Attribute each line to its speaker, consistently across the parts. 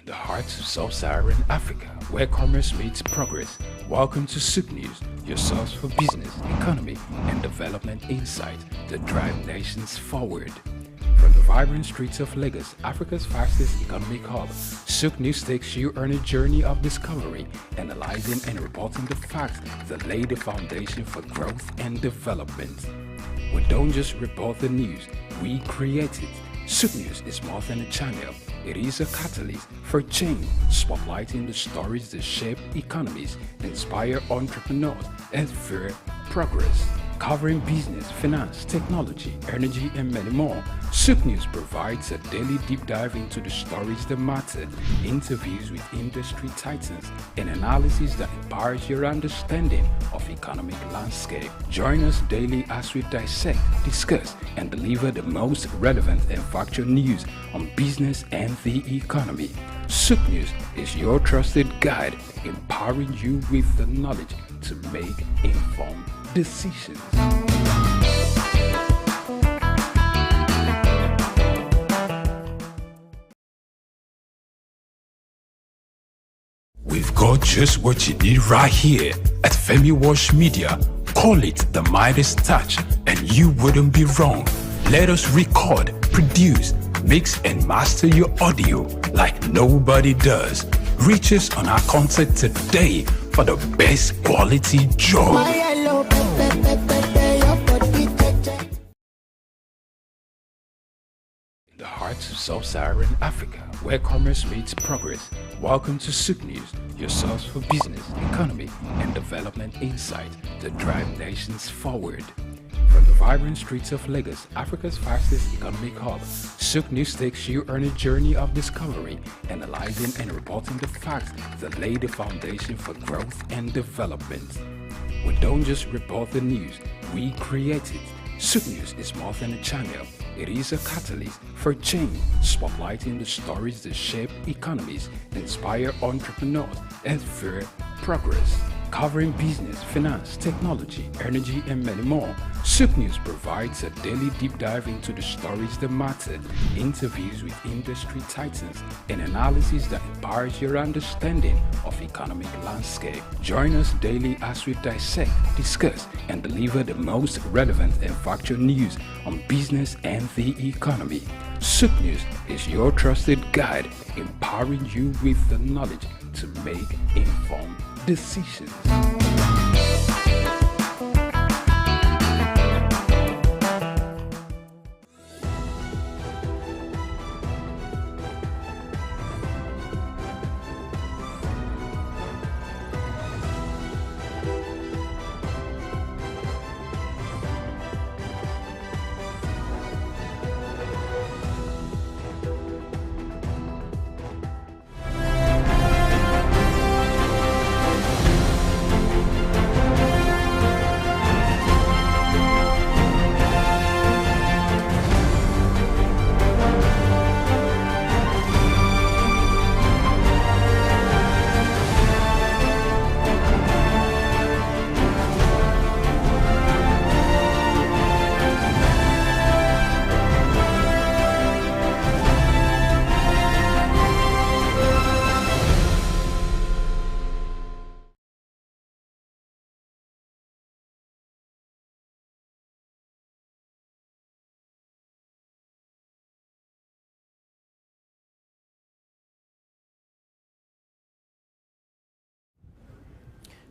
Speaker 1: the heart of sub-Saharan Africa, where commerce meets progress. Welcome to SOUQ News, your source for business, economy, and development insight that drive nations forward. From the vibrant streets of Lagos, Africa's fastest economic hub, SOUQ News takes you on a journey of discovery, analyzing and reporting the facts that lay the foundation for growth and development. We don't just report the news, we create it. SOUQ News is more than a channel. It is a catalyst for change, spotlighting the stories that shape economies, inspire entrepreneurs, and fuel progress. Covering business, finance, technology, energy, and many more, SOUQ News provides a daily deep dive into the stories that matter, interviews with industry titans, and analysis that empowers your understanding of economic landscape. Join us daily as we dissect, discuss, and deliver the most relevant and factual news on business and the economy. SOUQ News is your trusted guide, empowering you with the knowledge to make informed decisions. We've got just what you need right here at Femi Wash Media. Call it the Midas Touch, and you wouldn't be wrong. Let us record, produce, mix, and master your audio like nobody does. Reach us on our contact today for the best quality job. The heart of sub-Saharan Africa, where commerce meets progress. Welcome to SOUQ News, your source for business, economy, and development insight that drive nations forward. From the vibrant streets of Lagos, Africa's fastest economic hub, SOUQ News takes you on a journey of discovery, analyzing and reporting the facts that lay the foundation for growth and development. We don't just report the news, we create it. SOUQ News is more than a channel. It is a catalyst for change, spotlighting the stories that shape economies, inspire entrepreneurs, and fuel progress. Covering business, finance, technology, energy, and many more, SOUQ News provides a daily deep dive into the stories that matter, interviews with industry titans, and analysis that empowers your understanding of economic landscape. Join us daily as we dissect, discuss, and deliver the most relevant and factual news on business and the economy. SOUQ News is your trusted guide, empowering you with the knowledge to make informed decisions.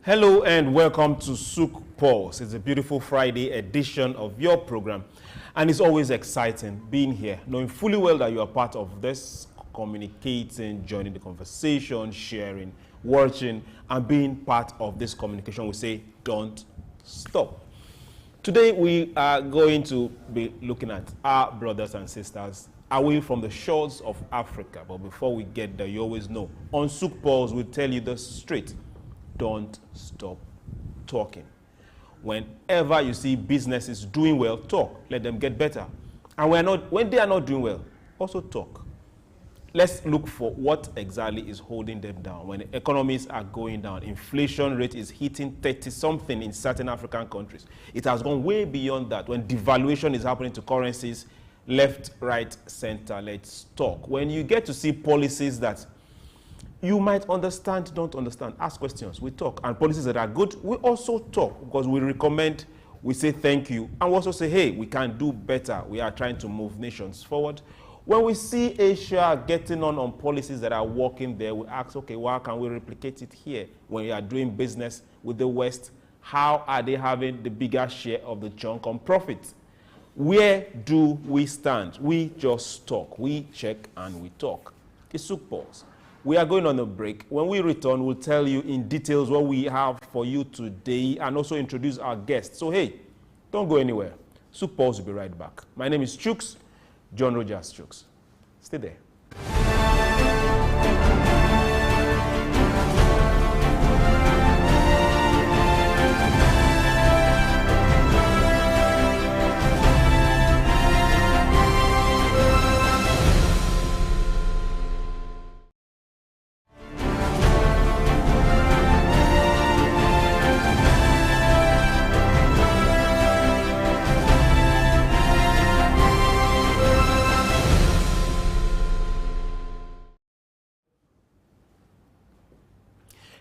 Speaker 2: Hello and welcome to SOUQ Pulse. It's a beautiful Friday edition of your program, and it's always exciting being here, knowing fully well that you are part of this, communicating, joining the conversation, sharing, watching, and being part of this communication. We say, don't stop. Today we are going to be looking at our brothers and sisters away from the shores of Africa. But before we get there, you always know, on SOUQ Pulse, we tell you the straight. Don't stop talking. Whenever you see businesses doing well, talk. Let them get better. And when they are not doing well, also talk. Let's look for what exactly is holding them down. When economies are going down, inflation rate is hitting 30-something in certain African countries. It has gone way beyond that. When devaluation is happening to currencies, left, right, center, let's talk. When you get to see policies that You might understand, don't understand. Ask questions. We talk. And policies that are good, we also talk because we recommend, we say thank you. And we also say, hey, we can do better. We are trying to move nations forward. When we see Asia getting on policies that are working there, we ask, okay, why can we replicate it here? When we are doing business with the West, how are they having the bigger share of the chunk on profit? Where do we stand? We just talk. We check and we talk. It's SOUQ Pulse. We are going on a break. When we return, we'll tell you in details what we have for you today and also introduce our guests. So, hey, don't go anywhere. SOUQ Pulse will be right back. My name is Chuks, John Rogers Chuks. Stay there.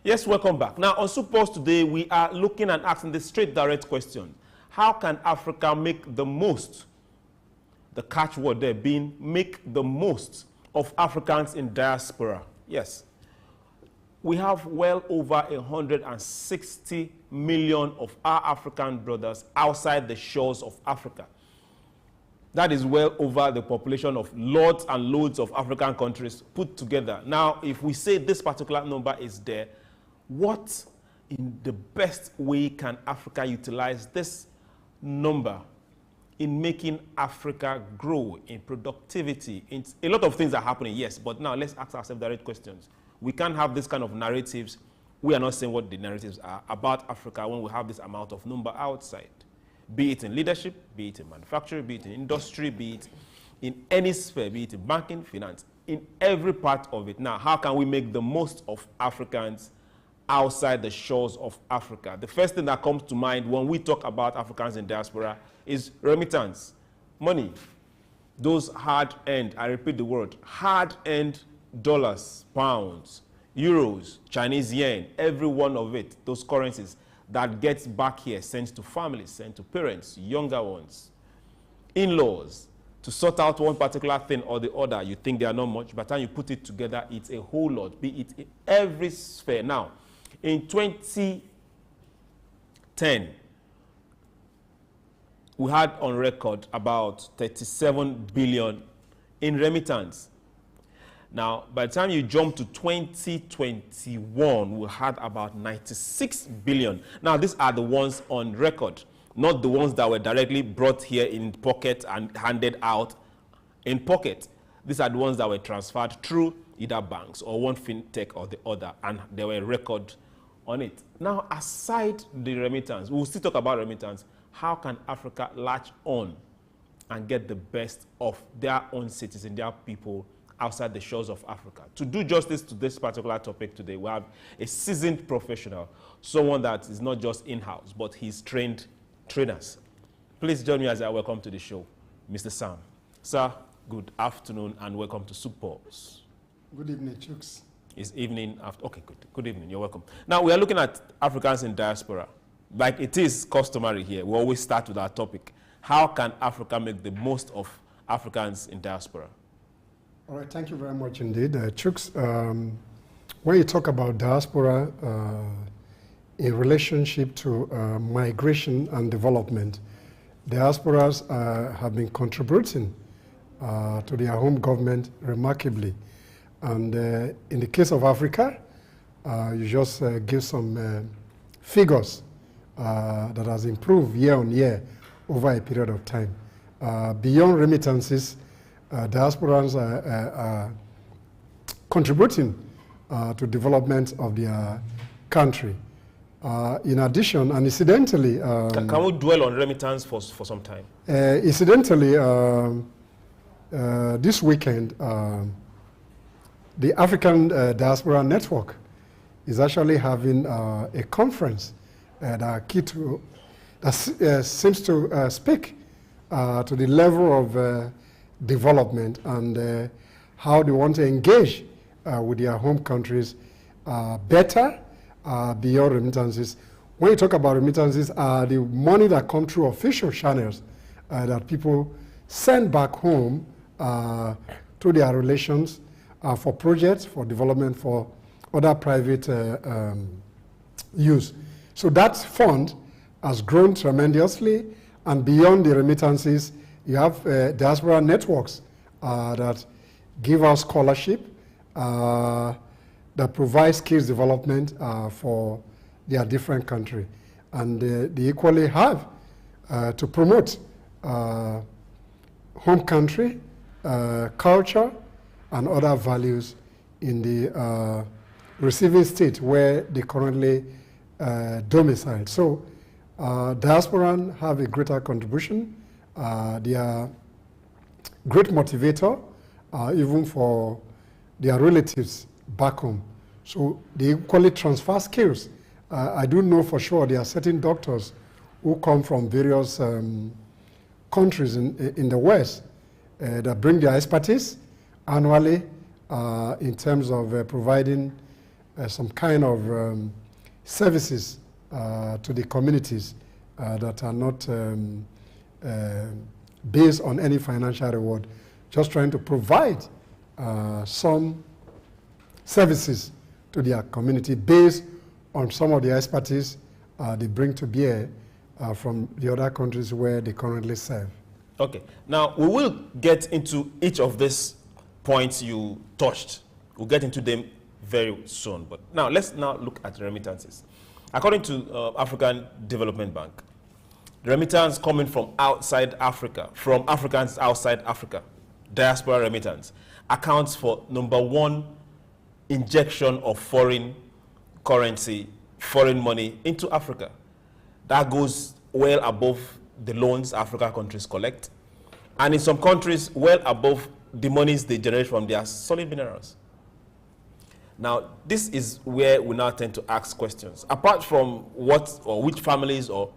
Speaker 2: Yes, welcome back. Now, on SOUQ Pulse today, we are looking and asking the straight, direct question. How can Africa make the most, the catchword there being, make the most of Africans in diaspora? Yes. We have well over 160 million of our African brothers outside the shores of Africa. That is well over the population of lots and loads of African countries put together. Now, if we say this particular number is there, what in the best way can Africa utilize this number in making Africa grow in productivity? A lot of things are happening, yes, but now let's ask ourselves direct questions. We can't have this kind of narratives. We are not saying what the narratives are about Africa when we have this amount of number outside. Be it in leadership, be it in manufacturing, be it in industry, be it in any sphere, be it in banking, finance, in every part of it. Now, how can we make the most of Africans outside the shores of Africa? The first thing that comes to mind when we talk about Africans in diaspora is remittance, money. Those hard-earned, I repeat the word, hard-earned dollars, pounds, euros, Chinese yen, every one of it, those currencies that gets back here, sent to families, sent to parents, younger ones, in-laws, to sort out one particular thing or the other. You think they are not much, by the time you put it together, it's a whole lot, be it in every sphere. Now, in 2010, we had on record about 37 billion in remittance. Now, by the time you jump to 2021, we had about 96 billion. Now, these are the ones on record, not the ones that were directly brought here in pocket and handed out in pocket. These are the ones that were transferred through either banks or one fintech or the other, and there were record on it. Now, aside the remittance, we'll still talk about remittance. How can Africa latch on and get the best of their own citizens, their people outside the shores of Africa? To do justice to this particular topic today, we have a seasoned professional, someone that is not just in-house, but he's trained trainers. Please join me as I welcome to the show, Mr. Sam. Sir, good afternoon and welcome to SOUQ Pulse.
Speaker 3: Good evening, Chuks.
Speaker 2: It's evening after. Okay, good. Good evening. You're welcome. Now, we are looking at Africans in diaspora. Like it is customary here, we always start with our topic. How can Africa make the most of Africans in diaspora?
Speaker 3: All right, thank you very much indeed. Chuks, when you talk about diaspora in relationship to migration and development, diasporas have been contributing to their home government remarkably. And in the case of Africa, you just give some figures that has improved year on year over a period of time. Beyond remittances, diasporans are contributing to development of their country. In addition, and incidentally...
Speaker 2: can we dwell on remittance for some time?
Speaker 3: Incidentally, this weekend, the African Diaspora Network is actually having a conference that seems to speak to the level of development and how they want to engage with their home countries better beyond remittances. When you talk about remittances, the money that comes through official channels that people send back home to their relations for projects, for development, for other private use. So that fund has grown tremendously, and beyond the remittances, you have diaspora networks that give us scholarship, that provide skills development for their different country. And they equally have to promote home country, culture, and other values in the receiving state where they currently domicile. So diasporans have a greater contribution. They are great motivator even for their relatives back home. So they equally transfer skills. I do know for sure there are certain doctors who come from various countries in the West that bring their expertise annually in terms of providing some kind of services to the communities that are not based on any financial reward, just trying to provide some services to their community based on some of the expertise they bring to bear from the other countries where they currently serve.
Speaker 2: Okay, now we will get into each of these points you touched. We'll get into them very soon, but now let's now look at remittances. According to African Development Bank, remittance coming from outside Africa, from Africans outside Africa, diaspora remittance, accounts for #1 injection of foreign currency, foreign money into Africa. That goes well above the loans African countries collect, and in some countries well above the monies they generate from their solid minerals. Now, this is where we now tend to ask questions. Apart from what or which families, or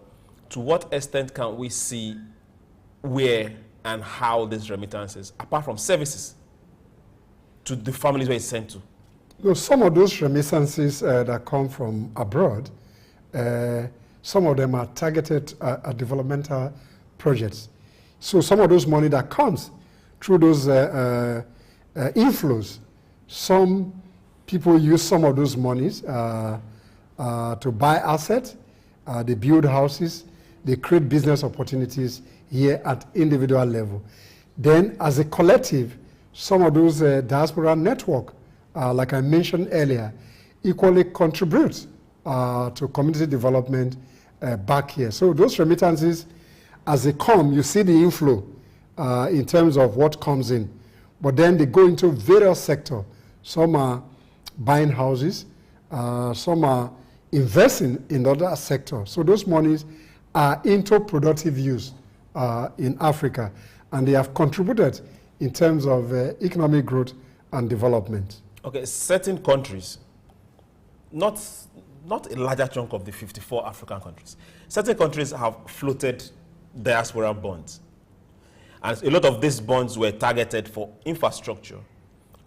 Speaker 2: to what extent can we see where and how these remittances, apart from services, to the families where it's sent to?
Speaker 3: No, some of those remittances that come from abroad, some of them are targeted at developmental projects. So some of those money that comes through those inflows, some people use some of those monies to buy assets, they build houses, they create business opportunities here at individual level. Then as a collective, some of those diaspora network, like I mentioned earlier, equally contribute to community development back here. So those remittances, as they come, you see the inflow in terms of what comes in. But then they go into various sectors. Some are buying houses, some are investing in other sectors. So those monies are into productive use in Africa, and they have contributed in terms of economic growth and development.
Speaker 2: Okay, certain countries, not a larger chunk of the 54 African countries, certain countries have floated diaspora bonds. And a lot of these bonds were targeted for infrastructure.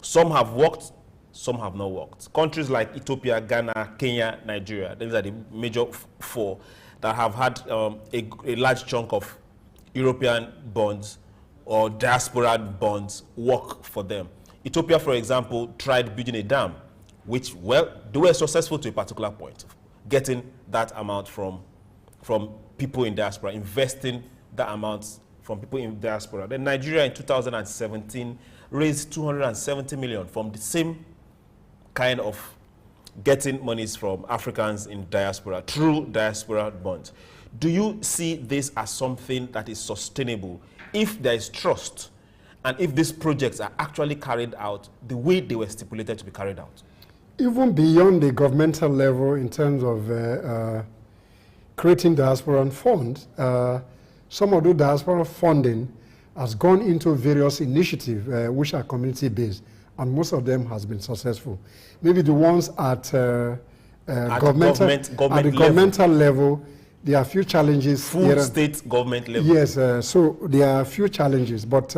Speaker 2: Some have worked, some have not worked. Countries like Ethiopia, Ghana, Kenya, Nigeria, these are the major four that have had a large chunk of European bonds or diaspora bonds work for them. Ethiopia, for example, tried building a dam, which, well, they were successful to a particular point, getting that amount from people in diaspora, investing that amount from people in diaspora. Then Nigeria in 2017 raised 270 million from the same kind of getting monies from Africans in diaspora, through diaspora bonds. Do you see this as something that is sustainable if there is trust and if these projects are actually carried out the way they were stipulated to be carried out?
Speaker 3: Even beyond the governmental level in terms of creating diaspora funds, some of the diaspora funding has gone into various initiatives which are community-based, and most of them has been successful. Maybe the ones at governmental level, there are a few challenges.
Speaker 2: Full state government level.
Speaker 3: Yes, so there are a few challenges, but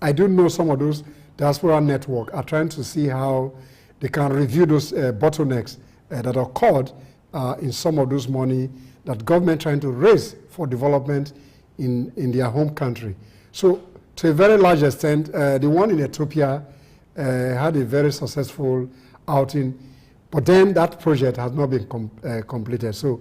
Speaker 3: I do know some of those Diaspora Network are trying to see how they can review those bottlenecks that occurred in some of those money that government trying to raise for development in their home country. So to a very large extent, the one in Ethiopia had a very successful outing, but then that project has not been completed. So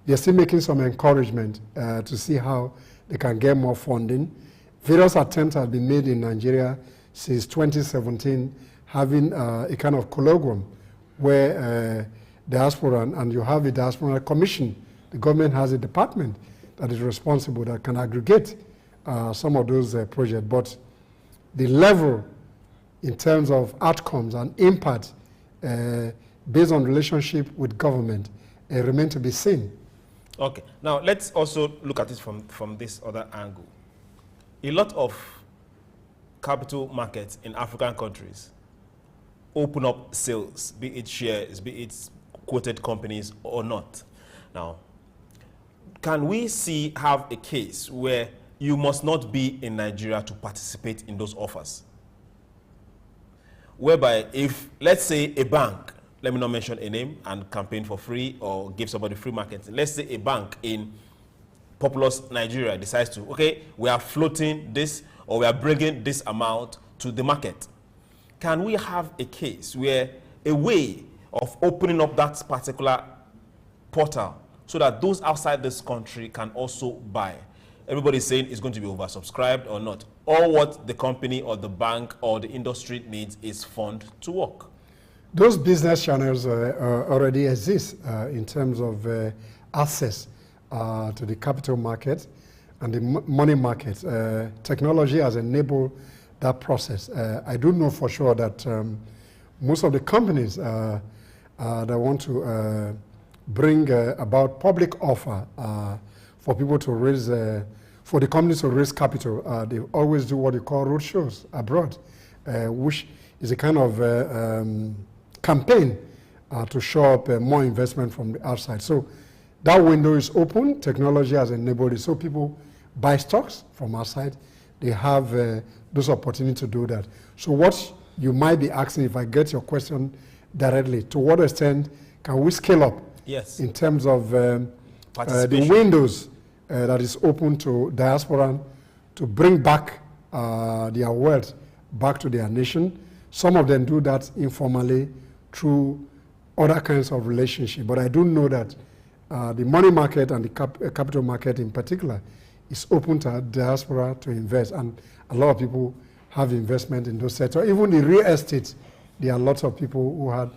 Speaker 3: they're still making some encouragement to see how they can get more funding. Various attempts have been made in Nigeria since 2017, having a kind of colloquium where diaspora, and you have a diaspora commission. The government has a department that is responsible that can aggregate some of those projects. But the level in terms of outcomes and impact based on relationship with government remain to be seen.
Speaker 2: Okay, now let's also look at it from this other angle. A lot of capital markets in African countries open up sales, be it shares, be it quoted companies or not. Now, can we have a case where you must not be in Nigeria to participate in those offers? Whereby if, let's say, a bank, let me not mention a name, and campaign for free or give somebody free marketing. Let's say a bank in populous Nigeria decides to, okay, we are floating this or we are bringing this amount to the market. Can we have a case where a way of opening up that particular portal so that those outside this country can also buy? Everybody's saying it's going to be oversubscribed or not. All what the company or the bank or the industry needs is fund to work.
Speaker 3: Those business channels already exist in terms of access to the capital market and the money market. Technology has enabled that process. I do know for sure that most of the companies that want to bring about public offer for people to raise, for the companies to raise capital, they always do what they call road shows abroad, which is a kind of campaign to show up more investment from the outside. So that window is open. Technology has enabled it. So people buy stocks from outside. They have those opportunities to do that. So what you might be asking, if I get your question directly, to what extent can we scale up?
Speaker 2: Yes.
Speaker 3: In terms of the windows that is open to diaspora to bring back their wealth back to their nation. Some of them do that informally through other kinds of relationship. But I do know that the money market and the capital market in particular is open to diaspora to invest. And a lot of people have investment in those sectors. Even in real estate, there are lots of people who had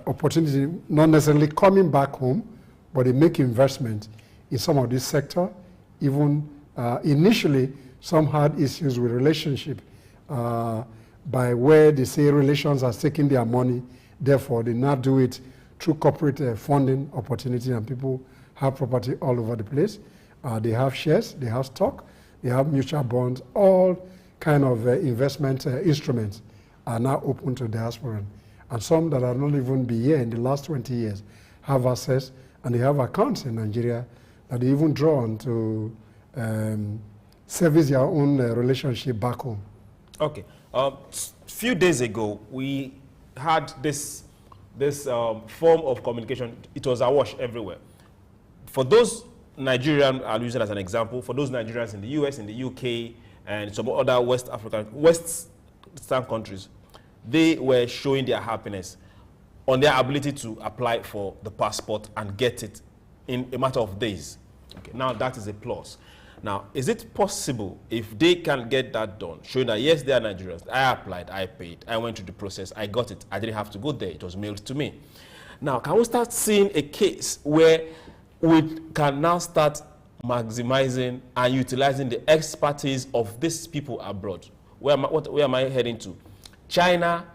Speaker 3: opportunity, not necessarily coming back home, but they make investment in some of this sector. Even initially, some had issues with relationship by where they say relations are taking their money, therefore they now do it through corporate funding opportunity, and people have property all over the place. They have shares, they have stock, they have mutual bonds, all kind of investment instruments are now open to diaspora. And some that are not even be here in the last 20 years have access, and they have accounts in Nigeria that they even draw on to service their own relationship back home. Okay.
Speaker 2: Few days ago, we had this form of communication. It was awash everywhere. For those Nigerians, I'll use it as an example, for those Nigerians in the US, in the UK, and some other Western countries, they were showing their happiness on their ability to apply for the passport and get it in a matter of days. Okay, now that is a plus. Now, is it possible if they can get that done, showing that yes, they are Nigerians, I applied, I paid, I went through the process, I got it, I didn't have to go there, it was mailed to me. Now, can we start seeing a case where we can now start maximizing and utilizing the expertise of these people abroad? Where am I heading to? China,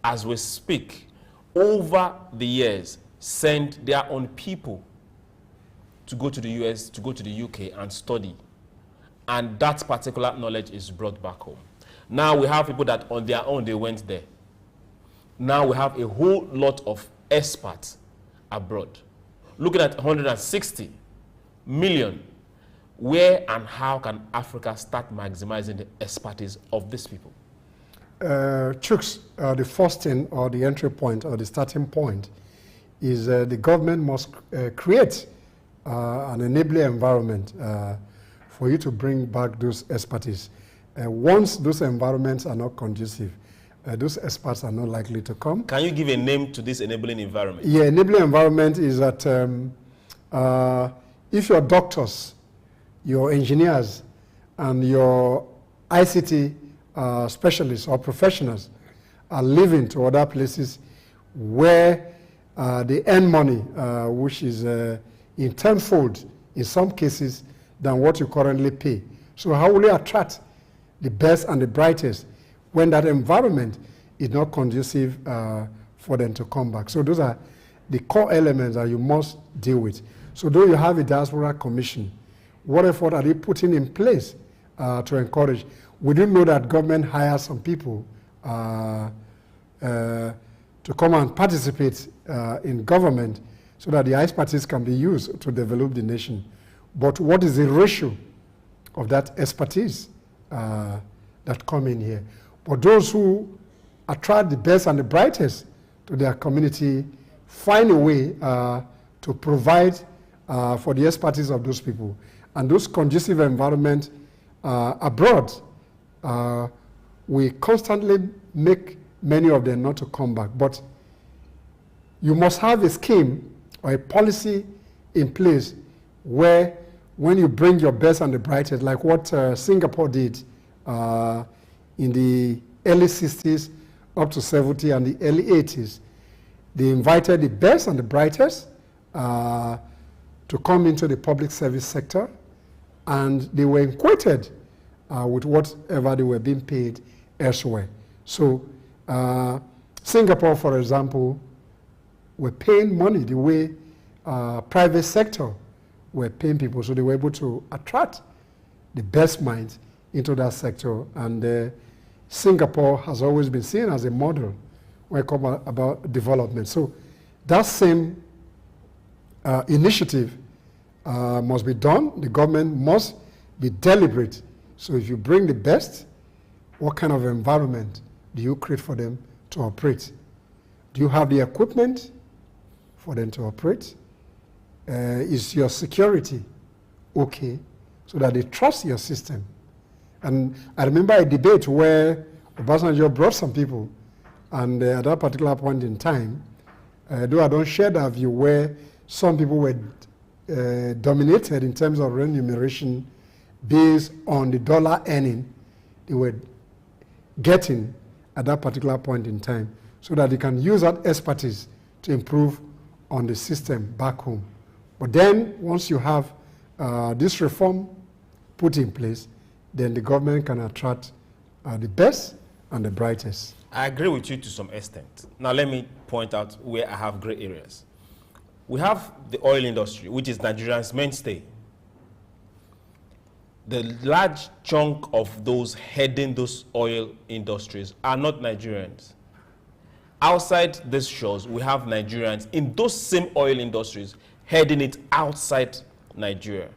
Speaker 2: as we speak, over the years, sent their own people to go to the US, to go to the UK and study. And that particular knowledge is brought back home. Now we have people that on their own, they went there. Now we have a whole lot of experts abroad. Looking at 160 million, where and how can Africa start maximizing the expertise of these people?
Speaker 3: Chuks, the first thing or the entry point or the starting point is the government must create an enabling environment for you to bring back those expertise. Once those environments are not conducive, those experts are not likely to come.
Speaker 2: Can you give a name to this enabling environment?
Speaker 3: Yeah, enabling environment is that if your doctors, your engineers, and your ICT specialists or professionals are living to other places where they earn money, which is in tenfold in some cases than what you currently pay. So how will you attract the best and the brightest when that environment is not conducive for them to come back? So those are the core elements that you must deal with. So though you have a diaspora commission, what effort are they putting in place to encourage? We do know that government hires some people to come and participate in government so that the expertise can be used to develop the nation. But what is the ratio of that expertise that come in here? But those who attract the best and the brightest to their community find a way to provide for the expertise of those people. And those conducive environments abroad, we constantly make many of them not to come back. But you must have a scheme or a policy in place where when you bring your best and the brightest, like what Singapore did in the early 60s up to 70 and the early 80s, they invited the best and the brightest to come into the public service sector, and they were equated with whatever they were being paid elsewhere. So Singapore, for example, were paying money the way private sector were paying people, so they were able to attract the best minds into that sector. And Singapore has always been seen as a model when it comes about development. So that same initiative must be done. The government must be deliberate. So if you bring the best, what kind of environment do you create for them to operate? Do you have the equipment for them to operate? Is your security okay so that they trust your system? And I remember a debate where Obasanjo brought some people, and at that particular point in time, though I don't share that view, where some people were dominated in terms of remuneration based on the dollar earning they were getting at that particular point in time, so that they can use that expertise to improve on the system back home. But then once you have this reform put in place, then the government can attract the best and the brightest.
Speaker 2: I agree with you to some extent. Now let me point out where I have gray areas. We have the oil industry, which is Nigeria's mainstay. The large chunk of those heading those oil industries are not Nigerians. Outside these shores, we have Nigerians in those same oil industries heading it outside Nigeria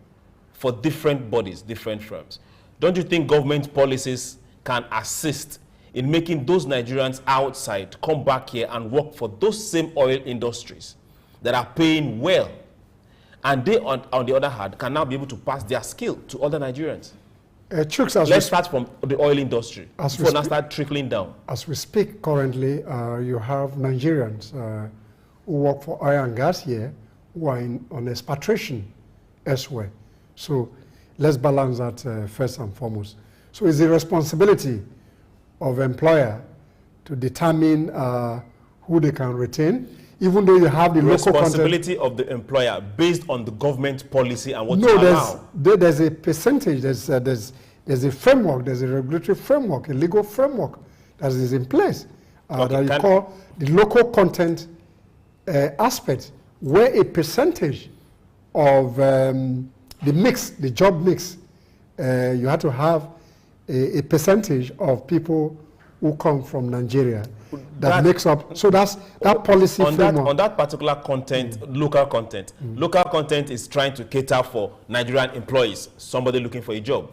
Speaker 2: for different bodies, different firms. Don't you think government policies can assist in making those Nigerians outside come back here and work for those same oil industries that are paying well? And they, on the other hand, can now be able to pass their skill to other Nigerians.
Speaker 3: Chuks,
Speaker 2: let's start from the oil industry before now start trickling down.
Speaker 3: As we speak currently, you have Nigerians who work for oil and gas here who are on expatriation elsewhere. So let's balance that first and foremost. So it's the responsibility of employer to determine who they can retain, even though you have the
Speaker 2: responsibility of the employer based on the government policy and what to allow.
Speaker 3: There's a percentage, there's a framework, there's a regulatory framework, a legal framework that is in place that you call the local content aspect, where a percentage of the mix, the job mix, you have to have a percentage of people who come from Nigeria that makes up. So that's that policy framework.
Speaker 2: On that particular content, local content, local content is trying to cater for Nigerian employees, somebody looking for a job.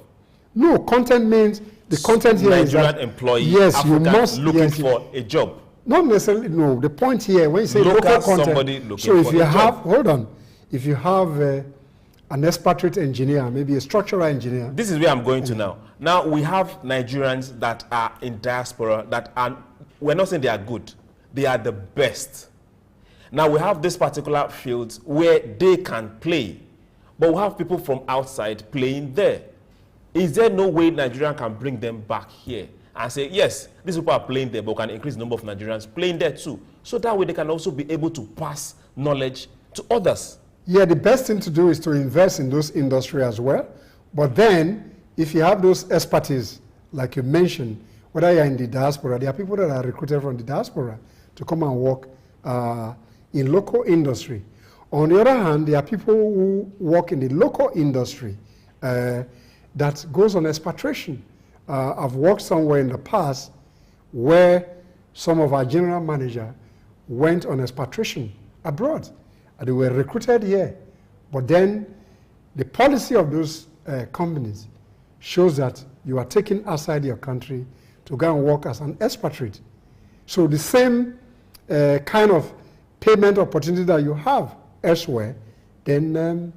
Speaker 3: No, content means the content here is
Speaker 2: Nigerian
Speaker 3: that
Speaker 2: employee,
Speaker 3: yes,
Speaker 2: African,
Speaker 3: you must
Speaker 2: looking for a job.
Speaker 3: Not necessarily. No, the point here when you say local content.
Speaker 2: Somebody looking
Speaker 3: so if
Speaker 2: for
Speaker 3: you
Speaker 2: a
Speaker 3: have,
Speaker 2: job.
Speaker 3: hold on, if you have an expatriate engineer, maybe a structural engineer.
Speaker 2: This is where I'm going to now. Now we have Nigerians that are in diaspora that are. We're not saying they are good. They are the best. Now we have this particular fields where they can play, but we have people from outside playing there. Is there no way Nigeria can bring them back here and say, yes, these people are playing there, but we can increase the number of Nigerians playing there too? So that way they can also be able to pass knowledge to others.
Speaker 3: Yeah, the best thing to do is to invest in those industries as well. But then, if you have those expertise, like you mentioned, whether you're in the diaspora, there are people that are recruited from the diaspora to come and work in local industry. On the other hand, there are people who work in the local industry that goes on expatriation. I've worked somewhere in the past where some of our general manager went on expatriation abroad. And they were recruited here. But then the policy of those companies shows that you are taken outside your country to go and work as an expatriate. So the same kind of payment opportunity that you have elsewhere, then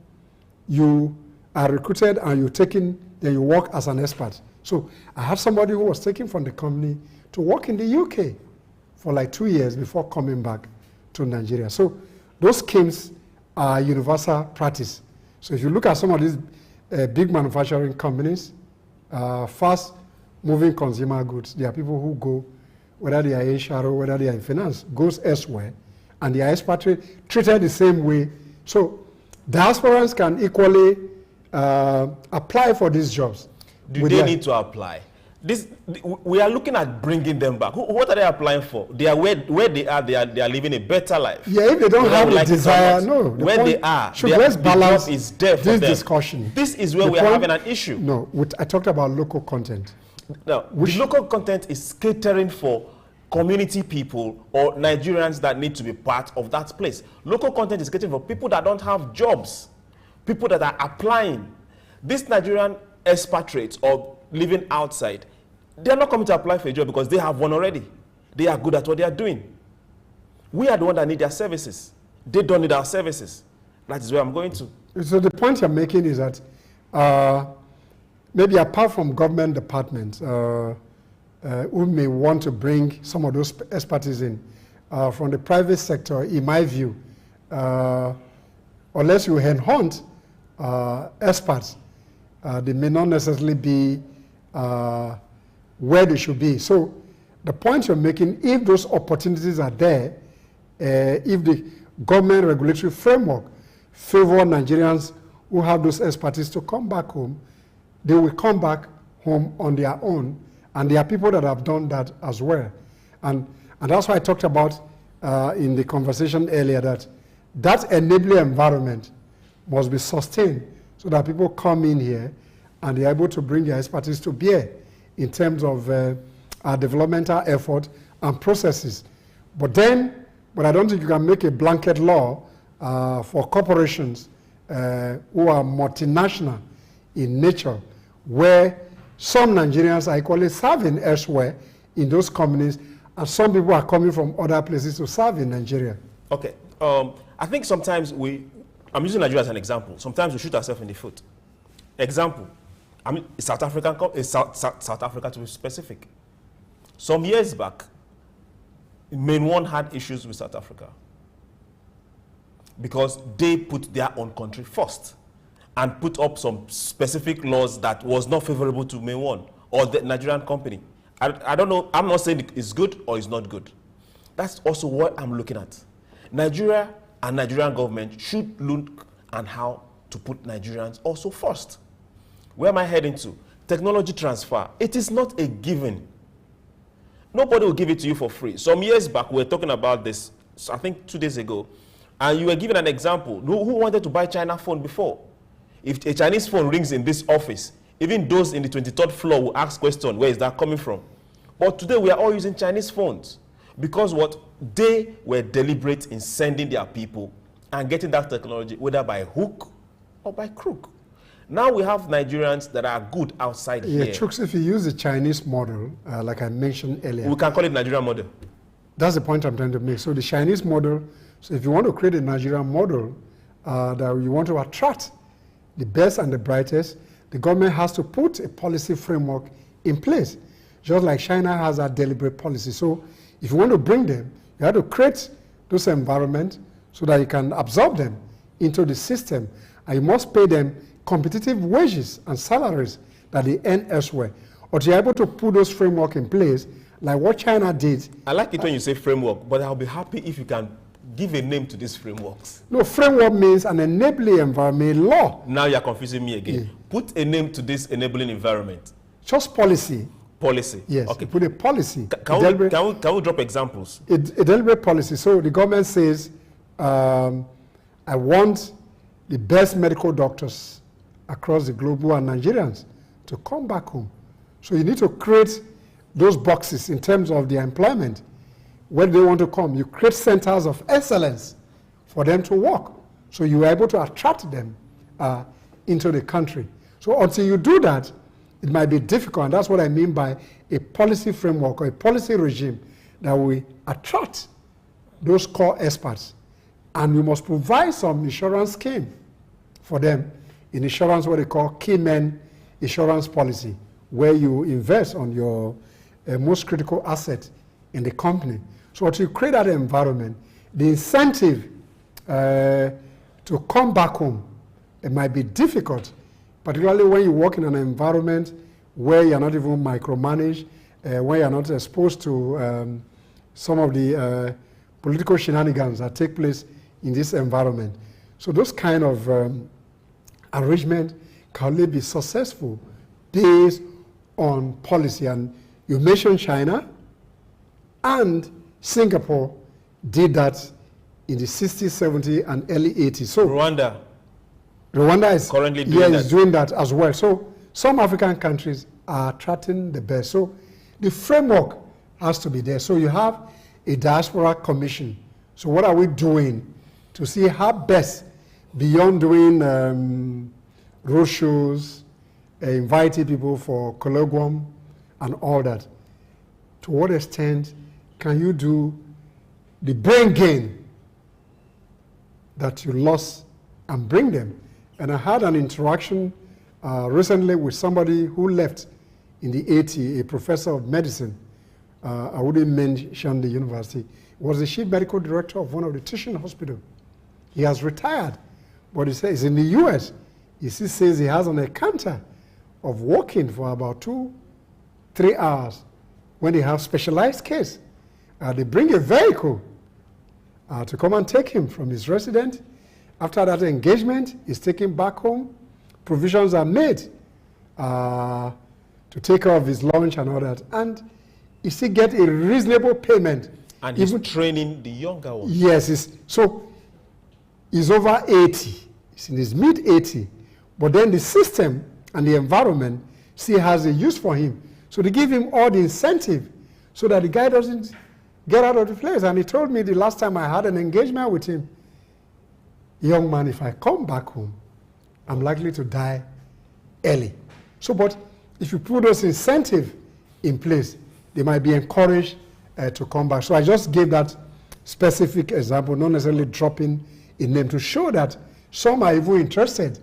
Speaker 3: you are recruited and you're taken, then you work as an expat. So I had somebody who was taken from the company to work in the UK for like 2 years before coming back to Nigeria. So those schemes are universal practice. So if you look at some of these big manufacturing companies, fast-moving consumer goods, there are people who go, whether they are in Sharo, whether they are in finance, goes elsewhere, and they are expatriate, treated the same way. So diasporans can equally apply for these jobs.
Speaker 2: Do they need to apply? We are looking at bringing them back. What are they applying for? They are where they are living a better life.
Speaker 3: Yeah, if they don't have the desire, no.
Speaker 2: Where they are,
Speaker 3: let's balance
Speaker 2: is there for
Speaker 3: this
Speaker 2: them.
Speaker 3: discussion.
Speaker 2: This is where we are having an issue.
Speaker 3: No, I talked about local content.
Speaker 2: Now, the local content is catering for community people or Nigerians that need to be part of that place. Local content is catering for people that don't have jobs, people that are applying. These Nigerian expatriates or living outside, they're not coming to apply for a job because they have one already. They are good at what they are doing. We are the ones that need their services. They don't need our services. That is where I'm going to.
Speaker 3: So the point you're making is that maybe apart from government departments who may want to bring some of those expertise in, from the private sector, in my view, unless you hunt experts, they may not necessarily be where they should be. So the point you're making, if those opportunities are there, if the government regulatory framework favor Nigerians who have those expertise to come back home, they will come back home on their own. And there are people that have done that as well. And that's why I talked about in the conversation earlier that enabling environment must be sustained so that people come in here and they're able to bring their expertise to bear in terms of our developmental effort and processes. But I don't think you can make a blanket law for corporations who are multinational in nature, where some Nigerians are equally serving elsewhere in those companies, and some people are coming from other places to serve in Nigeria. Okay.
Speaker 2: I think sometimes I'm using Nigeria as an example. Sometimes we shoot ourselves in the foot. Example, South Africa to be specific. Some years back, Main One had issues with South Africa because they put their own country first and put up some specific laws that was not favorable to Main One or the Nigerian company. I don't know, I'm not saying it's good or it's not good. That's also what I'm looking at. Nigeria and Nigerian government should look at how to put Nigerians also first. Where am I heading to? Technology transfer. It is not a given. Nobody will give it to you for free. Some years back, we were talking about this, I think 2 days ago, and you were given an example. Who wanted to buy China phone before? If a Chinese phone rings in this office, even those in the 23rd floor will ask question, where is that coming from? But today, we are all using Chinese phones because what? They were deliberate in sending their people and getting that technology, whether by hook or by crook. Now we have Nigerians that are good outside here.
Speaker 3: Chuks, if you use the Chinese model, like I mentioned earlier.
Speaker 2: We can call it Nigerian model.
Speaker 3: That's the point I'm trying to make. So the Chinese model, so if you want to create a Nigerian model that you want to attract the best and the brightest, the government has to put a policy framework in place, just like China has a deliberate policy. So if you want to bring them, you have to create those environments so that you can absorb them into the system, and you must pay them competitive wages and salaries that they earn elsewhere. Or you're able to put those framework in place, like what China did.
Speaker 2: I like it when you say framework, but I'll be happy if you can give a name to these frameworks.
Speaker 3: No, framework means an enabling environment law.
Speaker 2: Now you're confusing me again. Yeah. Put a name to this enabling environment.
Speaker 3: Just policy.
Speaker 2: Policy.
Speaker 3: Yes.
Speaker 2: Okay.
Speaker 3: Put a policy.
Speaker 2: Can we drop examples?
Speaker 3: A deliberate policy. So the government says, I want the best medical doctors across the globe who are Nigerians to come back home. So you need to create those boxes in terms of their employment. Where they want to come, you create centers of excellence for them to work. So you are able to attract them into the country. So until you do that, it might be difficult. And that's what I mean by a policy framework or a policy regime that will attract those core experts. And we must provide some insurance scheme for them. In insurance, what they call key men insurance policy, where you invest on your most critical asset in the company. So to create that environment, the incentive to come back home, it might be difficult, particularly when you work in an environment where you're not even micromanaged, where you're not exposed to some of the political shenanigans that take place in this environment. So those kind of arrangement can only be successful based on policy. And you mentioned China, and Singapore did that in the 60s, 70s, and early 80s. So Rwanda is currently doing that as well. So some African countries are attracting the best. So the framework has to be there. So you have a diaspora commission. So what are we doing to see how best, beyond doing roadshows, inviting people for colloquium and all that, to what extent can you do the brain gain that you lost and bring them? And I had an interaction recently with somebody who left in the 80s, a professor of medicine. I wouldn't mention the university. He was the chief medical director of one of the teaching hospitals. He has retired, but he says in the US, he says he has an encounter of working for about 2-3 hours when they have specialized case. They bring a vehicle to come and take him from his residence. After that engagement, he's taken back home. Provisions are made to take care of his lunch and all that. And he still get a reasonable payment.
Speaker 2: And he's training the younger ones.
Speaker 3: Yes, he's over 80. He's in his mid-80. But then the system and the environment still has a use for him. So they give him all the incentive so that the guy doesn't get out of the place. And he told me the last time I had an engagement with him, young man, if I come back home, I'm likely to die early. So, but if you put those incentives in place, they might be encouraged to come back. So I just gave that specific example, not necessarily dropping a name, to show that some are even interested,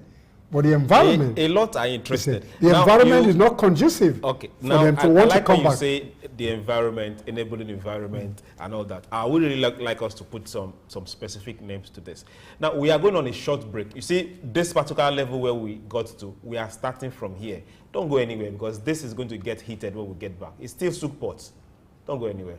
Speaker 3: but the environment...
Speaker 2: A lot are interested.
Speaker 3: The environment is not conducive for them to want to come back.
Speaker 2: You say the environment, enabling environment, and all that. I would really like us to put some specific names to this. Now, we are going on a short break. You see, this particular level where we got to, we are starting from here. Don't go anywhere, because this is going to get heated when we get back. It's still SOUQ PULSE. Don't go anywhere.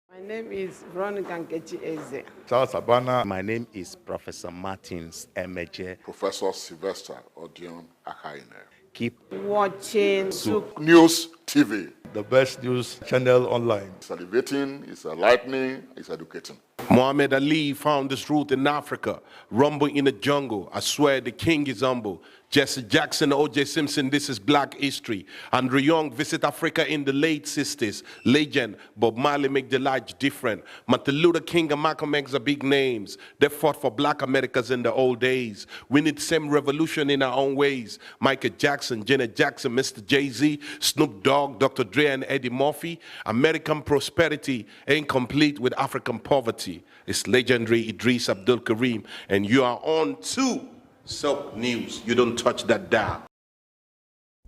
Speaker 4: My name is Veronica Nkechi Eze.
Speaker 5: Charles Abana. My name is Professor Martins Emeje.
Speaker 6: Professor Sylvester Odion Akaine.
Speaker 5: Keep
Speaker 4: watching SOUQ
Speaker 6: News TV.
Speaker 5: The best news channel online.
Speaker 6: It's elevating, it's enlightening, it's educating.
Speaker 7: Muhammad Ali found his root in Africa, rumble in the jungle. I swear the king is humble. Jesse Jackson, O.J. Simpson, this is black history. Andrew Young visit Africa in the late 60s. Legend, Bob Marley make the light different. Martin Luther King and Malcolm X are big names. They fought for black Americans in the old days. We need same revolution in our own ways. Michael Jackson, Janet Jackson, Mr. Jay-Z, Snoop Dogg, Dr. Dre and Eddie Murphy. American prosperity ain't complete with African poverty. It's legendary Idris Abdul Karim, and you are on to SOUQ News. You don't touch that dial.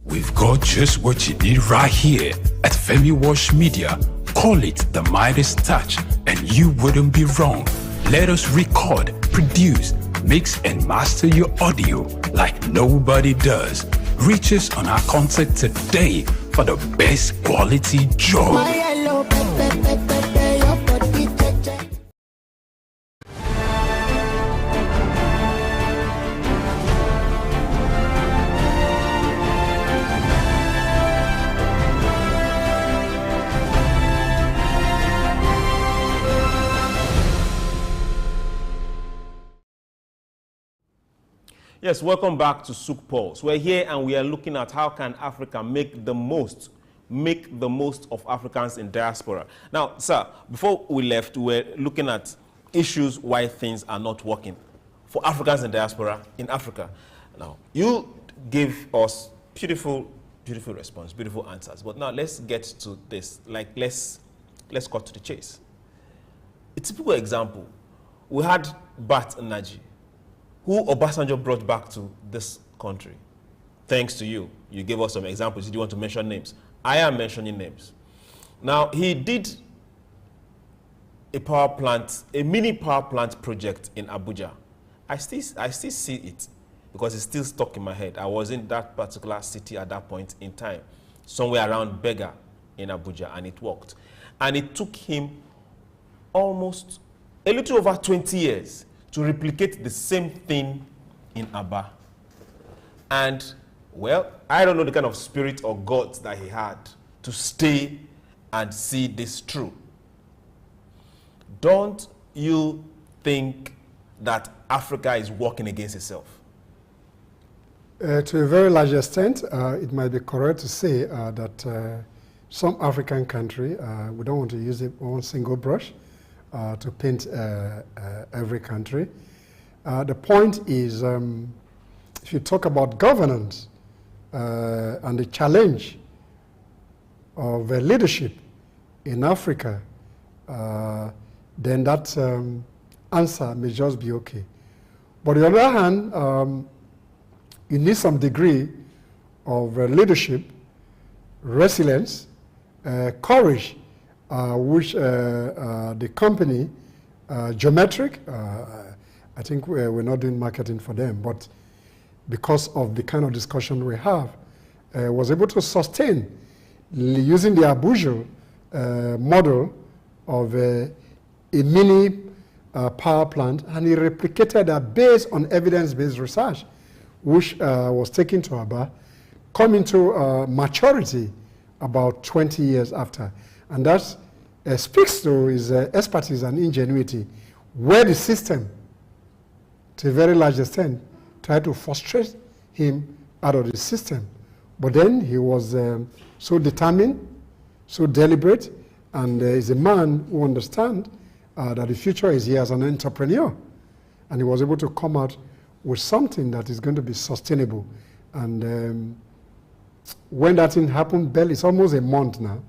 Speaker 1: We've got just what you need right here at Femi Wash Media. Call it the Midas Touch, and you wouldn't be wrong. Let us record, produce, mix, and master your audio like nobody does. Reach us on our contact today for the best quality job.
Speaker 2: Yes, welcome back to SOUQ PULSE. We're here and we are looking at how can Africa make the most of Africans in diaspora. Now, sir, before we left, we were looking at issues why things are not working for Africans in diaspora in Africa. Now, you gave us beautiful response, beautiful answers. But now let's get to this. Like, let's cut to the chase. A typical example, we had Bat Naji, who Obasanjo brought back to this country. Thanks to you. You gave us some examples. Did you want to mention names? I am mentioning names. Now, he did a power plant, a mini power plant project in Abuja. I still see it because it's still stuck in my head. I was in that particular city at that point in time, somewhere around Bega in Abuja, and it worked. And it took him almost a little over 20 years to replicate the same thing in Aba. And, well, I don't know the kind of spirit or guts that he had to stay and see this through. Don't you think that Africa is working against itself?
Speaker 3: To a very large extent, it might be correct to say that some African country, we don't want to use one single brush, to paint every country. The point is, if you talk about governance and the challenge of leadership in Africa, then that answer may just be okay. But on the other hand, you need some degree of leadership, resilience, courage, which the company, Geometric, I think we're not doing marketing for them, but because of the kind of discussion we have, was able to sustain using the Abuja model of a mini power plant, and he replicated that based on evidence-based research, which was taken to Aba, coming to maturity about 20 years after. And that speaks to his expertise and ingenuity, where the system, to a very large extent, tried to frustrate him out of the system. But then he was so determined, so deliberate, and is a man who understands that the future is here as an entrepreneur. And he was able to come out with something that is going to be sustainable. And when that thing happened, barely, it's almost a month now,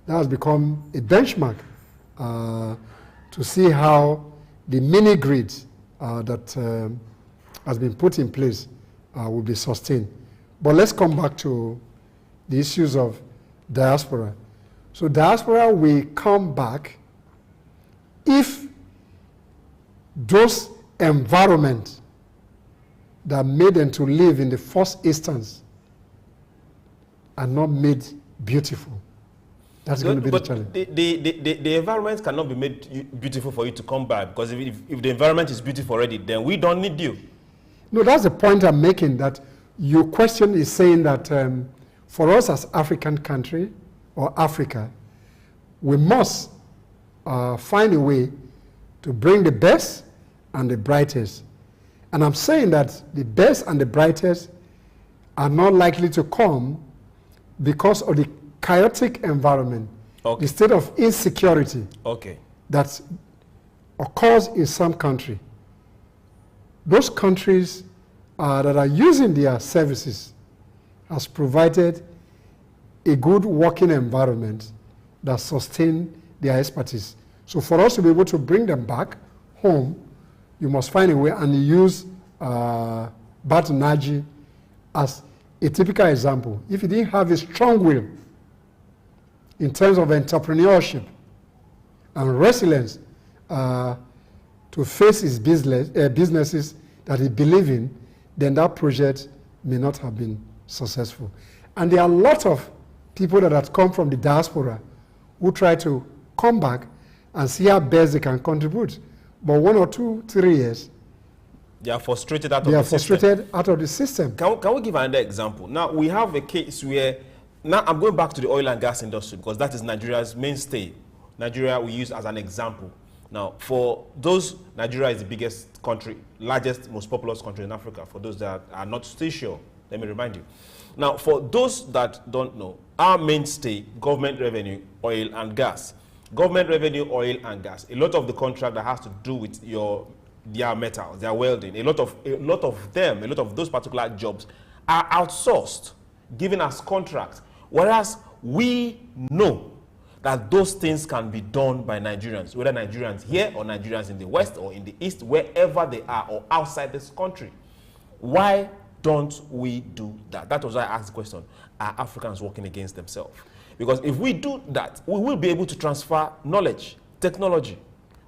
Speaker 3: that has become a benchmark to see how the mini grid that has been put in place will be sustained. But let's come back to the issues of diaspora. So diaspora will come back if those environments that made them to live in the first instance are not made beautiful. That's going to be the challenge.
Speaker 2: The environment cannot be made beautiful for you to come back, because if the environment is beautiful already, then we don't need you.
Speaker 3: No, that's the point I'm making, that your question is saying that for us as African country or Africa, we must find a way to bring the best and the brightest. And I'm saying that the best and the brightest are not likely to come because of the chaotic environment, the state of insecurity that occurs in some country. Those countries that are using their services has provided a good working environment that sustain their expertise. So for us to be able to bring them back home, you must find a way, and use Batunaji as a typical example. If you didn't have a strong will in terms of entrepreneurship and resilience to face his businesses that he believes in, then that project may not have been successful. And there are a lot of people that have come from the diaspora who try to come back and see how best they can contribute. But 1 or 2, 3 years,
Speaker 2: they are frustrated out of the system.
Speaker 3: They are frustrated out of the system.
Speaker 2: Can we give another example? Now, we have a case where, now I'm going back to the oil and gas industry because that is Nigeria's mainstay. Nigeria we use as an example. Now, for those, Nigeria is the biggest country, largest, most populous country in Africa. For those that are not still sure, let me remind you. Now, for those that don't know, our mainstay, government revenue, oil and gas. Government revenue, oil and gas. A lot of the contract that has to do with their metals, their welding, a lot of those particular jobs are outsourced, given as contracts. Whereas we know that those things can be done by Nigerians, whether Nigerians here or Nigerians in the West or in the East, wherever they are, or outside this country. Why don't we do that? That was why I asked the question, are Africans working against themselves? Because if we do that, we will be able to transfer knowledge, technology.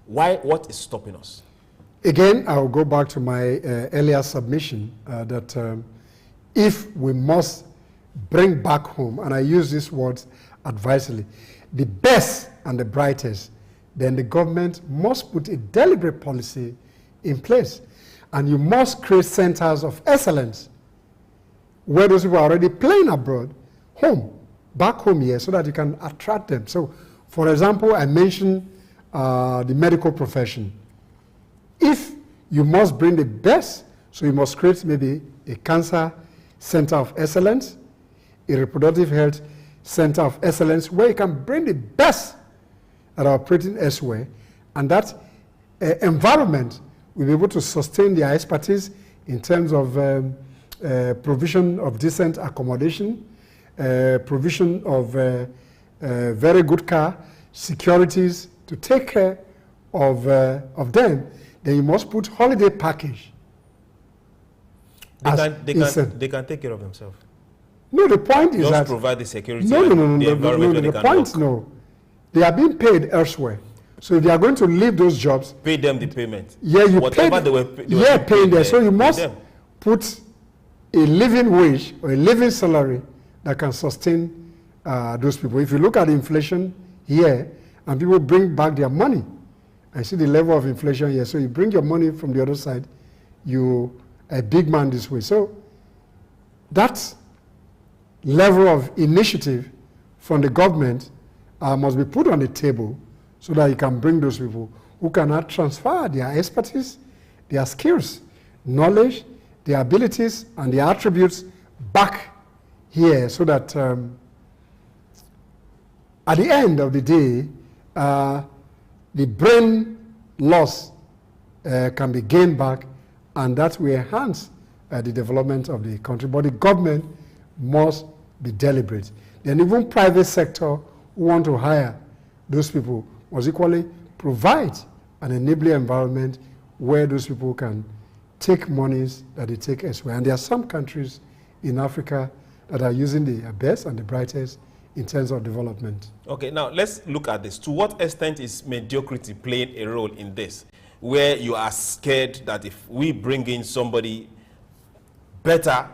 Speaker 2: What is stopping us?
Speaker 3: Again, I will go back to my earlier submission that if we must bring back home, and I use these words advisedly, the best and the brightest, then the government must put a deliberate policy in place. And you must create centers of excellence where those people are already playing abroad, back home here, so that you can attract them. So, for example, I mentioned the medical profession. If you must bring the best, so you must create maybe a cancer center of excellence, a reproductive health center of excellence, where you can bring the best that are operating elsewhere, and that environment will be able to sustain their expertise in terms of provision of decent accommodation, provision of very good car, securities to take care of them. Then you must put holiday package.
Speaker 2: They can take care of themselves.
Speaker 3: No, the point is that
Speaker 2: provide the security.
Speaker 3: The point, no. They are being paid elsewhere. So if they are going to leave those jobs,
Speaker 2: pay them the payment.
Speaker 3: Yeah, you
Speaker 2: whatever
Speaker 3: pay.
Speaker 2: They were
Speaker 3: paying there. So you must put a living wage or a living salary that can sustain those people. If you look at inflation here, and people bring back their money, I see the level of inflation here. So you bring your money from the other side, you a big man this way. So that level of initiative from the government must be put on the table so that you can bring those people who cannot transfer their expertise, their skills, knowledge, their abilities, and their attributes back here so that at the end of the day, the brain loss can be gained back, and that will enhance the development of the country. But the government must be deliberate. Then even private sector who want to hire those people must equally provide an enabling environment where those people can take monies that they take elsewhere. And there are some countries in Africa that are using the best and the brightest in terms of development.
Speaker 2: Okay, now let's look at this. To what extent is mediocrity playing a role in this, where you are scared that if we bring in somebody better,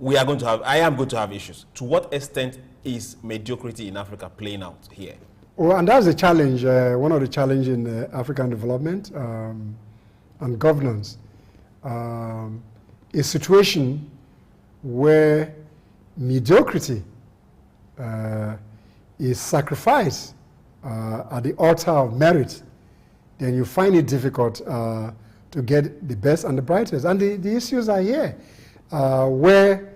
Speaker 2: I am going to have issues? To what extent is mediocrity in Africa playing out here?
Speaker 3: Well, and that's a challenge, one of the challenges in African development and governance. A situation where mediocrity is sacrificed at the altar of merit then you find it difficult to get the best and the brightest. And the issues are here, where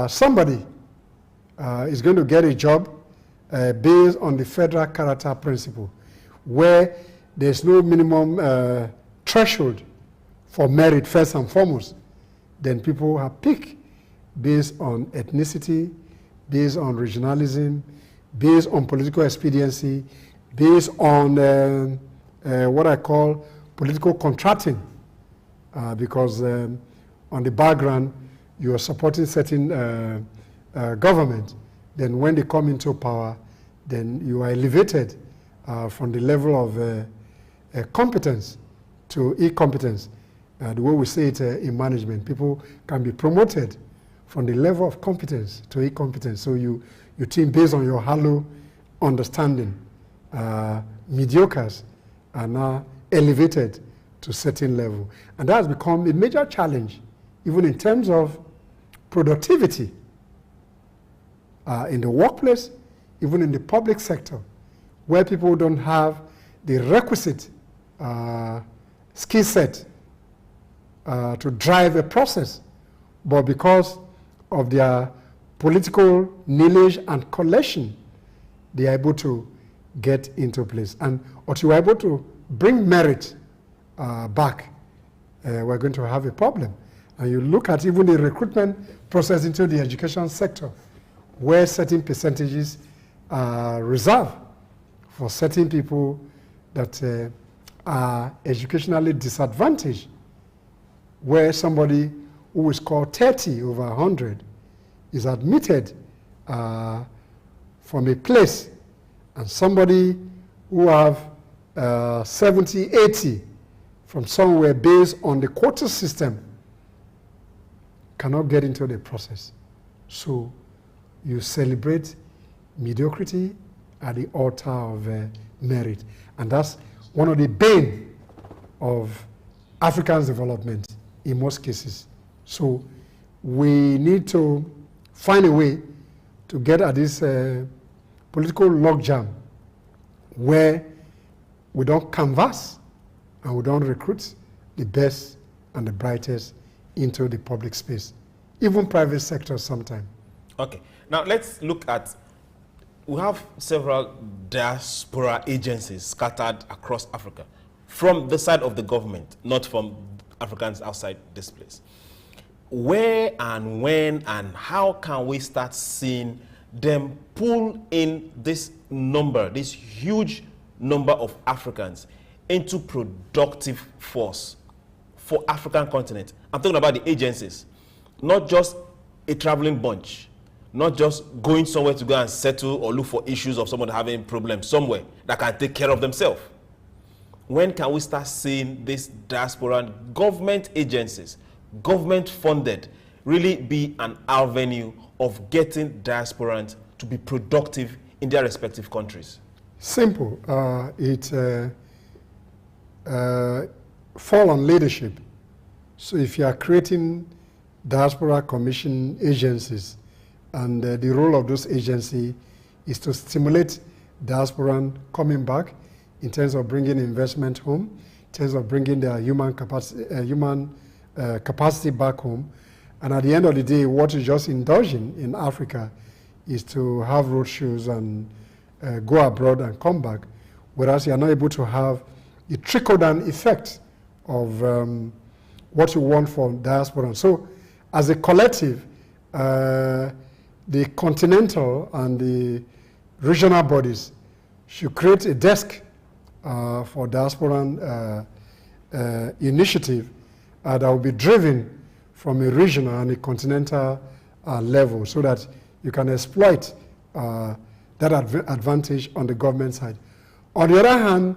Speaker 3: somebody is going to get a job based on the federal character principle, where there's no minimum threshold for merit first and foremost. Then people are picked based on ethnicity, based on regionalism, based on political expediency, based on what I call political contracting, because on the background you are supporting certain government. Then when they come into power, then you are elevated from the level of competence to incompetence. The way we say it in management, people can be promoted from the level of competence to incompetence. So you think based on your hollow understanding, mediocres are now elevated to certain level. And that has become a major challenge, even in terms of productivity in the workplace, even in the public sector, where people don't have the requisite skill set to drive a process, but because of their political knowledge and collection, they are able to get into place. And or you are able to bring merit back, we're going to have a problem. And you look at even the recruitment process into the education sector, where certain percentages are reserved for certain people that are educationally disadvantaged, where somebody who is called 30 over 100 is admitted from a place, and somebody who have 70, 80 from somewhere based on the quota system cannot get into the process. So you celebrate mediocrity at the altar of merit. And that's one of the bane of African development in most cases. So we need to find a way to get at this political logjam where we don't canvass and we don't recruit the best and the brightest into the public space, even private sector sometimes.
Speaker 2: Okay, now let's look at, we have several diaspora agencies scattered across Africa from the side of the government, not from Africans outside this place. Where and when and how can we start seeing them pull in this number, this huge number of Africans into productive force for African continent? I'm talking about the agencies, not just a traveling bunch, not just going somewhere to go and settle or look for issues of someone having problems somewhere that can take care of themselves. When can we start seeing this diaspora and government agencies, government funded, really be an avenue of getting diasporans to be productive in their respective countries?
Speaker 3: Simple. It fall on leadership. So if you are creating diaspora commission agencies, and the role of those agencies is to stimulate diasporan coming back in terms of bringing investment home, in terms of bringing their human capacity back home. And at the end of the day, what you're just indulging in Africa is to have roadshows and go abroad and come back, whereas you're not able to have the trickle-down effect of what you want for diaspora. So as a collective, the continental and the regional bodies should create a desk for diasporan initiative that will be driven from a regional and a continental level, so that you can exploit that advantage on the government side. On the other hand,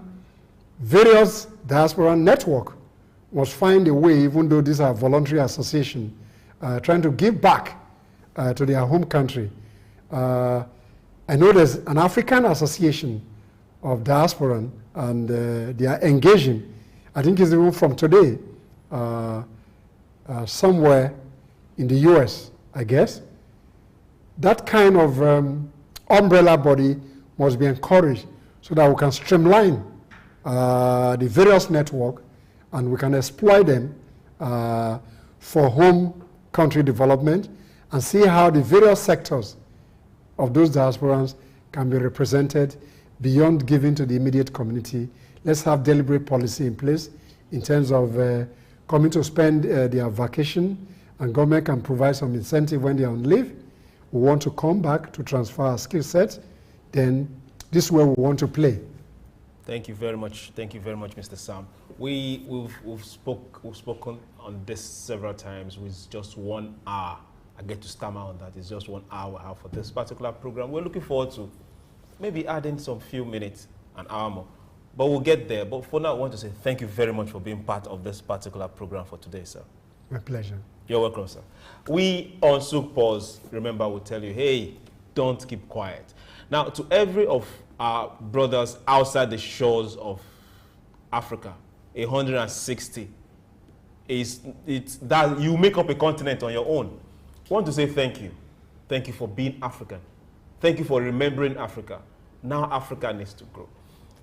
Speaker 3: various diaspora network must find a way, even though these are voluntary associations, trying to give back to their home country. I know there's an African association of diaspora, and they are engaging. I think it's even from today, somewhere in the US, I guess. That kind of umbrella body must be encouraged so that we can streamline the various networks, and we can exploit them for home country development and see how the various sectors of those diasporans can be represented beyond giving to the immediate community. Let's have deliberate policy in place in terms of coming to spend their vacation, and government can provide some incentive when they are on leave. We want to come back to transfer our skill sets, then this is where we want to play.
Speaker 2: Thank you very much. Thank you very much, Mr. Sam. We've spoken on this several times with just 1 hour. I get to stammer on that. It's just 1 hour out for this particular program. We're looking forward to maybe adding some few minutes, an hour more. But we'll get there. But for now, I want to say thank you very much for being part of this particular program for today, sir.
Speaker 3: My pleasure.
Speaker 2: You're welcome, sir. We on SOUQ Pulse, remember, we'll tell you, hey, don't keep quiet. Now, to every of our brothers outside the shores of Africa, 160 it's that you make up a continent on your own. I want to say thank you. Thank you for being African. Thank you for remembering Africa. Now Africa needs to grow.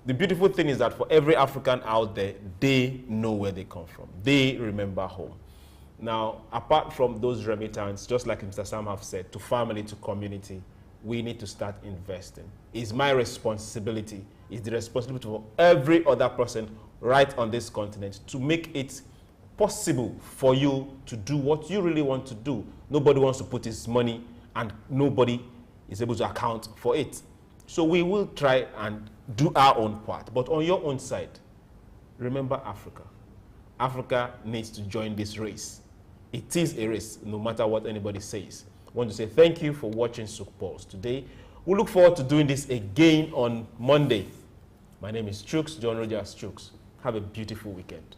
Speaker 2: The beautiful thing is that for every African out there, they know where they come from. They remember home. Now, apart from those remittance, just like Mr. Sam have said, to family, to community, we need to start investing. It's my responsibility, it's the responsibility of every other person right on this continent to make it possible for you to do what you really want to do. Nobody wants to put his money and nobody is able to account for it. So we will try and do our own part. But on your own side, remember Africa. Africa needs to join this race. It is a race, no matter what anybody says. I want to say thank you for watching SOUQ Pulse today. We look forward to doing this again on Monday. My name is Chuks, John Rogers Chuks. Have a beautiful weekend.